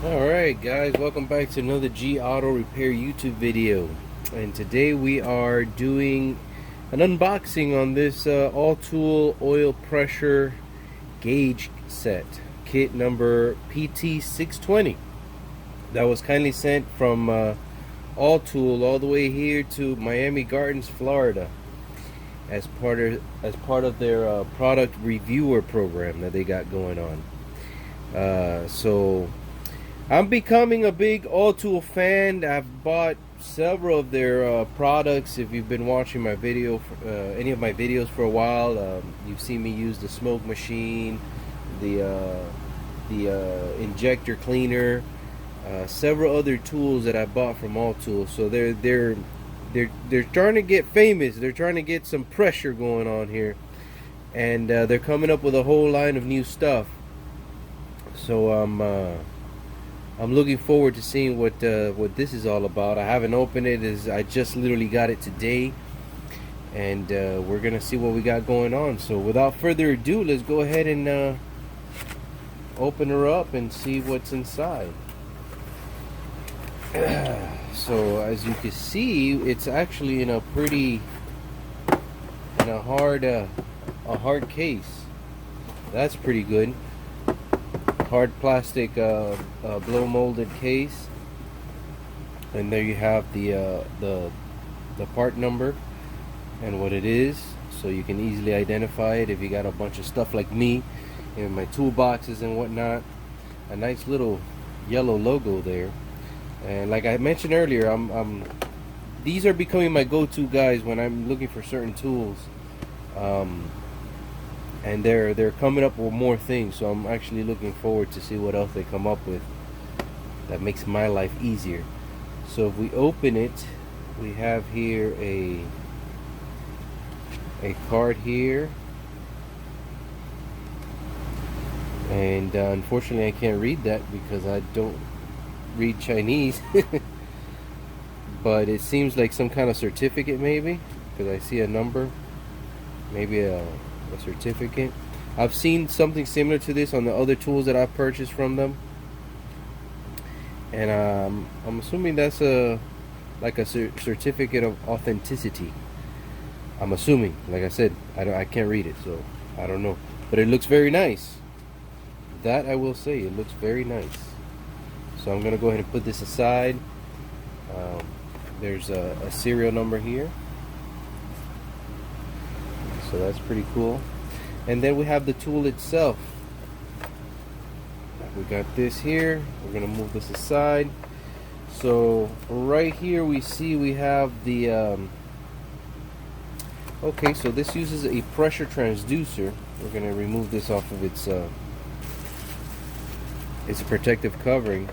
Alright guys, welcome back to another G Auto Repair YouTube video. And today we are doing an unboxing on this Autool oil pressure gauge set, kit number pt620. That was kindly sent from Autool all the way here to Miami Gardens, Florida, as part of their product reviewer program that they got going on. So I'm becoming a big Autool fan. I've bought several of their products. If you've been watching my video, any of my videos for a while, you've seen me use the smoke machine, the injector cleaner, several other tools that I bought from Autool. So they're trying to get famous. They're trying to get some pressure going on here, and they're coming up with a whole line of new stuff. So I'm looking forward to seeing what this is all about. I haven't opened it, as I just literally got it today, and we're gonna see what we got going on. So without further ado, let's go ahead and open her up and see what's inside. So as you can see, it's actually in a hard case. That's pretty good. Hard plastic blow molded case, and there you have the part number and what it is, so you can easily identify it if you got a bunch of stuff like me in my toolboxes and whatnot. A nice little yellow logo there, and like I mentioned earlier, these are becoming my go-to guys when I'm looking for certain tools. And they're coming up with more things, so I'm actually looking forward to see what else they come up with that makes my life easier. So if we open it, we have here a card here, and unfortunately I can't read that because I don't read Chinese. But it seems like some kind of certificate, maybe, because I see a number, maybe a certificate. I've seen something similar to this on the other tools that I've purchased from them, and I'm assuming that's like a certificate of authenticity. I'm assuming. Like I said, I can't read it, so I don't know, but it looks very nice. That I will say, it looks very nice. So I'm gonna go ahead and put this aside. There's a serial number here, so that's pretty cool. And then we have the tool itself. We got this here. We're gonna move this aside. So right here we see we have the okay, so this uses a pressure transducer. We're gonna remove this off of its protective covering,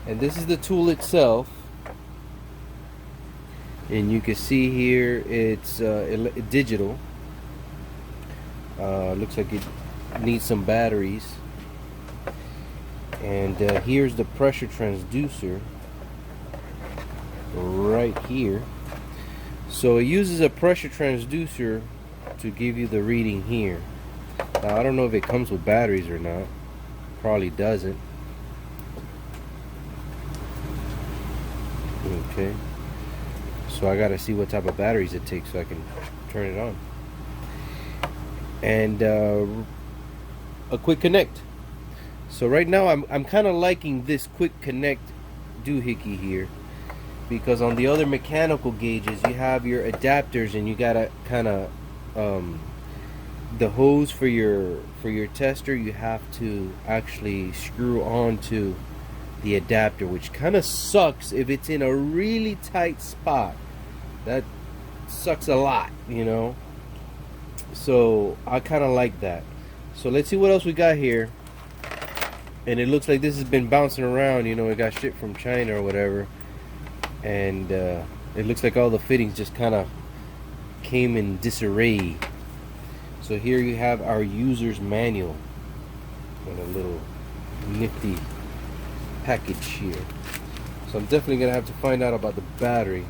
and this is the tool itself. And you can see here it's digital. Looks like it needs some batteries, and here's the pressure transducer right here. So it uses a pressure transducer to give you the reading here. Now I don't know if it comes with batteries or not. Probably doesn't. Okay, so I gotta see what type of batteries it takes so I can turn it on. And a quick connect. So right now I'm kind of liking this quick connect doohickey here, because on the other mechanical gauges you have your adapters, and you gotta kind of the hose for your tester, you have to actually screw onto the adapter, which kind of sucks if it's in a really tight spot. That sucks a lot, you know. So I kind of like that. So let's see what else we got here. And it looks like this has been bouncing around, you know, it got shipped from China or whatever, and it looks like all the fittings just kind of came in disarray. So here you have our user's manual and a little nifty package here. So I'm definitely gonna have to find out about the battery.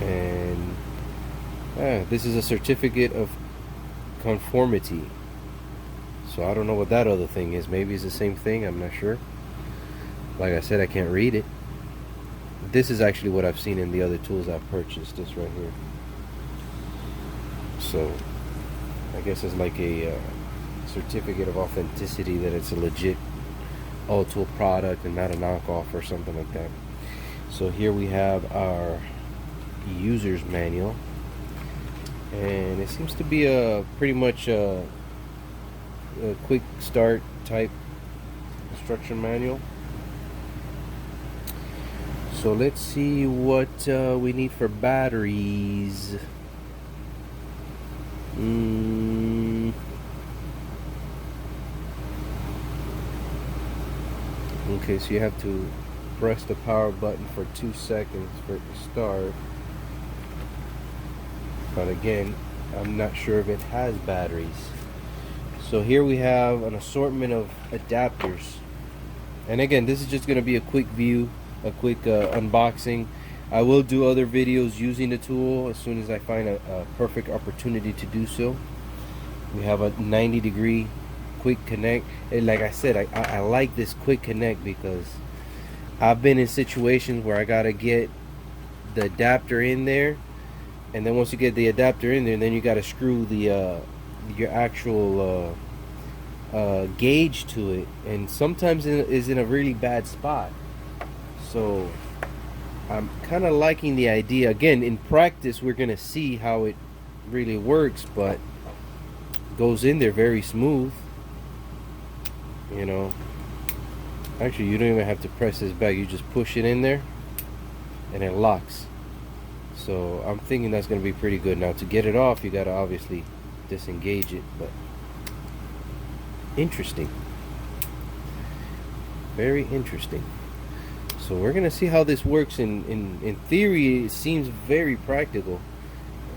And this is a certificate of conformity. So I don't know what that other thing is. Maybe it's the same thing, I'm not sure. Like I said, I can't read it. This is actually what I've seen in the other tools I've purchased, this right here. So I guess it's like a certificate of authenticity that it's a legit Autool product and not a knockoff or something like that. So here we have our user's manual, and it seems to be a pretty much a quick start type instruction manual. So let's see what we need for batteries. Okay, so you have to press the power button for 2 seconds for it to start. But again, I'm not sure if it has batteries. So here we have an assortment of adapters. And again, this is just going to be a quick view, a quick unboxing. I will do other videos using the tool as soon as I find a perfect opportunity to do so. We have a 90-degree quick connect, and like I said, I like this quick connect because I've been in situations where I gotta get the adapter in there, and then once you get the adapter in there, then you gotta screw the your actual gauge to it, and sometimes it is in a really bad spot. So I'm kind of liking the idea. Again, in practice we're gonna see how it really works, but it goes in there very smooth. You know, actually you don't even have to press this back, you just push it in there and it locks. So I'm thinking that's going to be pretty good. Now to get it off, you got to obviously disengage it, but interesting, very interesting. So we're going to see how this works. In theory it seems very practical.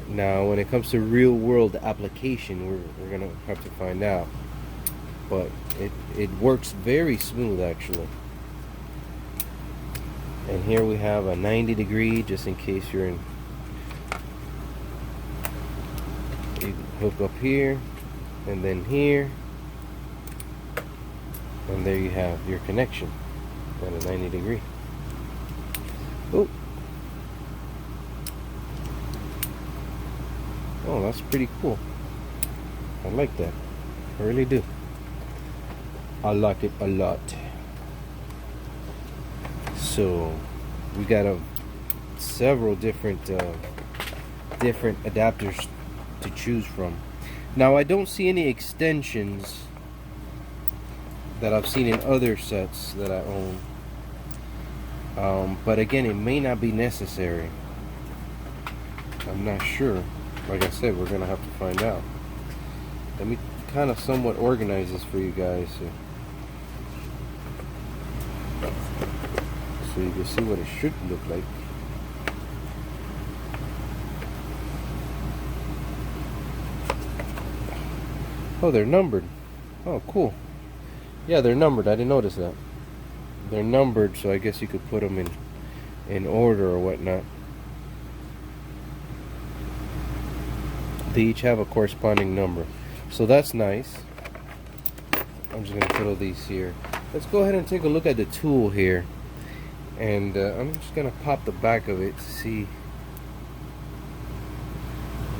Now when it comes to real world application, we're going to have to find out. But it works very smooth actually. And here we have a 90-degree, just in case you're in. You hook up here and then here, and there you have your connection at a 90-degree. Oh, that's pretty cool. I like that. I really do. I like it a lot. So we got several different adapters to choose from. Now I don't see any extensions that I've seen in other sets that I own. But again, it may not be necessary. I'm not sure. Like I said, we're gonna have to find out. Let me kind of somewhat organize this for you guys, so you can see what it should look like. Oh, they're numbered. Oh, cool. Yeah, they're numbered. I didn't notice that. They're numbered, so I guess you could put them in order or whatnot. They each have a corresponding number, so that's nice. I'm just gonna put all these here. Let's go ahead and take a look at the tool here, and I'm just gonna pop the back of it to see.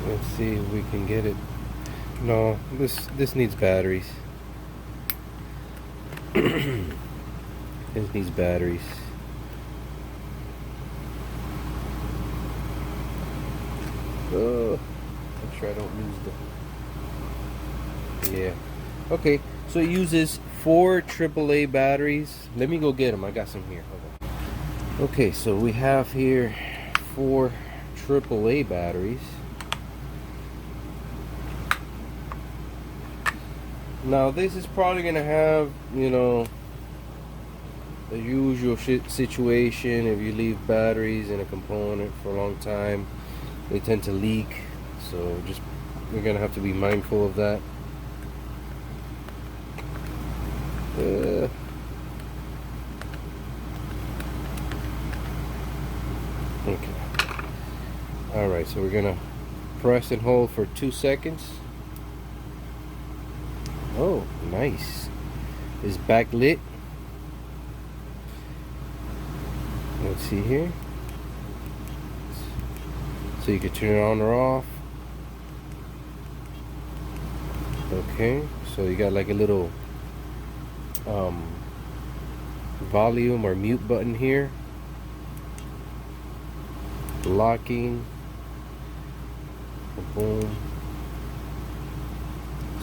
Let's see if we can get it. No, this needs batteries. This needs batteries. Make sure I don't lose the. Yeah. Okay. So it uses 4 AAA batteries. Let me go get them. I got some here. Hold on. Okay, so we have here 4 AAA batteries. Now this is probably gonna have, you know, the usual situation. If you leave batteries in a component for a long time, they tend to leak. So just, we're gonna have to be mindful of that. Okay. Alright, so we're gonna press and hold for 2 seconds. Oh, nice. It's backlit. Let's see here. So you can turn it on or off. Okay, so you got like a little volume or mute button here. Locking. Boom.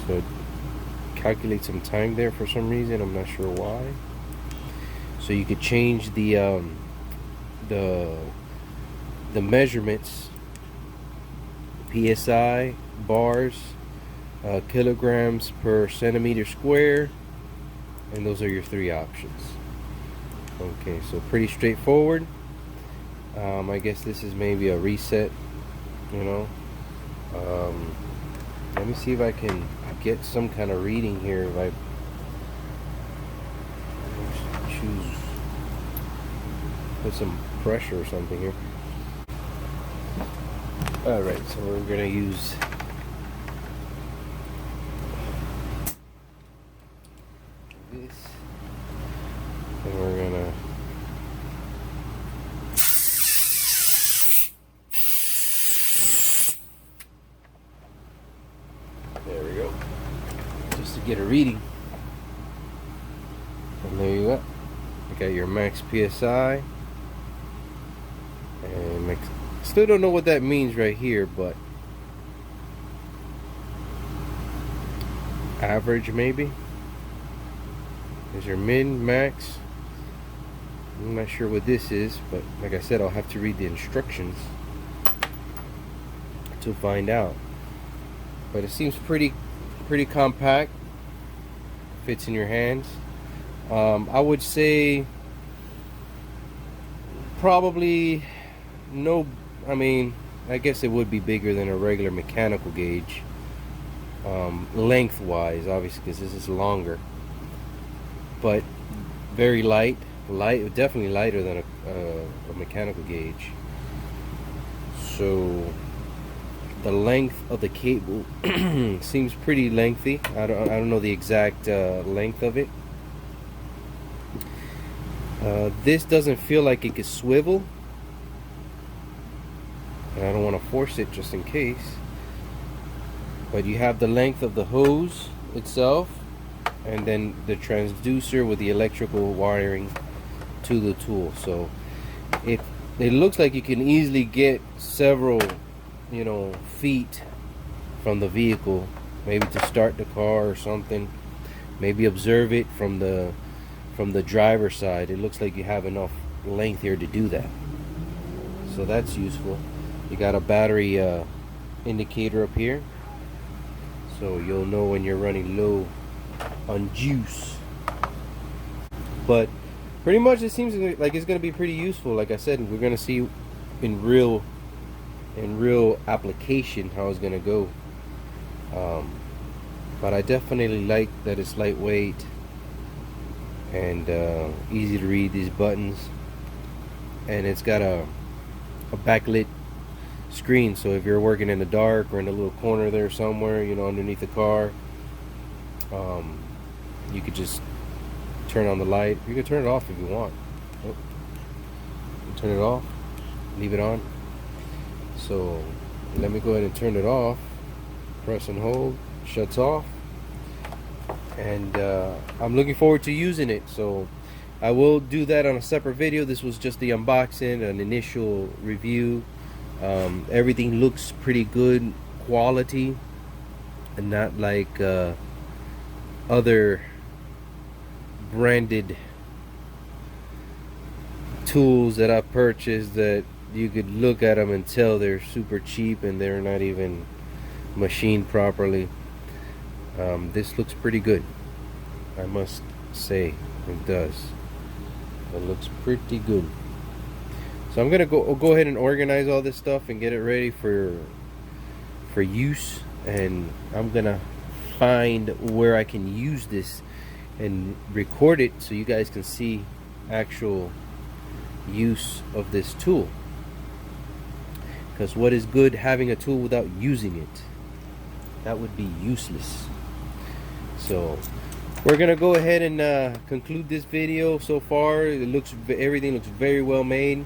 So it calculates some time there for some reason. I'm not sure why. So you could change the measurements, PSI, bars, kilograms per centimeter square, and those are your three options. Okay, so pretty straightforward. I guess this is maybe a reset, you know. Let me see if I can get some kind of reading here. If I choose, put some pressure or something here. Alright, so we're gonna use this, and we're gonna there we go, just to get a reading. And there you go. You got your max PSI, and still don't know what that means right here, but average maybe. There's your min, max. I'm not sure what this is, but like I said, I'll have to read the instructions to find out. But it seems pretty compact. Fits in your hands. I would say probably no. I mean, I guess it would be bigger than a regular mechanical gauge, lengthwise, obviously, because this is longer. But very light, definitely lighter than a mechanical gauge. So the length of the cable seems pretty lengthy. I don't know the exact length of it. This doesn't feel like it could swivel, and I don't want to force it just in case. But you have the length of the hose itself, and then the transducer with the electrical wiring to the tool. So it looks like you can easily get several, you know, feet from the vehicle, maybe to start the car or something. Maybe observe it from the driver's side. It looks like you have enough length here to do that, so that's useful. You got a battery indicator up here, so you'll know when you're running low on juice. But pretty much it seems like it's going to be pretty useful. Like I said, we're going to see in real application how it's going to go. But I definitely like that it's lightweight and easy to read these buttons, and it's got a backlit screen, so if you're working in the dark or in a little corner there somewhere, you know, underneath the car, you could just turn on the light. You can turn it off if you want. Oh. You turn it off, leave it on. So let me go ahead and turn it off. Press and hold, shuts off. And I'm looking forward to using it, so I will do that on a separate video. This was just the unboxing, an initial review. Everything looks pretty good quality, and not like other branded tools that I purchased that you could look at them and tell they're super cheap and they're not even machined properly. This looks pretty good, I must say. It does. It looks pretty good. So I'm gonna go ahead and organize all this stuff and get it ready for use, and I'm gonna find where I can use this and record it so you guys can see actual use of this tool. Because what is good having a tool without using it? That would be useless. So we're gonna go ahead and conclude this video. So far everything looks very well made.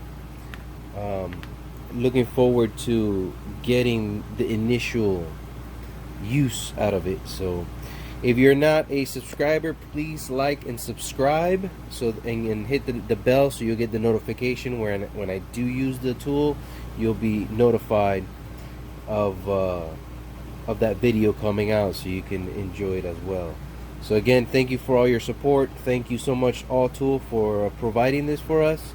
Looking forward to getting the initial use out of it. So if you're not a subscriber, please like and subscribe, and hit the bell so you'll get the notification when I do use the tool. You'll be notified of that video coming out, so you can enjoy it as well. So again, thank you for all your support. Thank you so much, Autool, for providing this for us,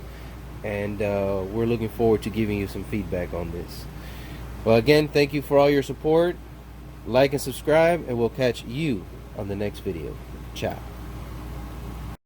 and we're looking forward to giving you some feedback on this. Well, again, thank you for all your support. Like and subscribe, and we'll catch you on the next video. Ciao.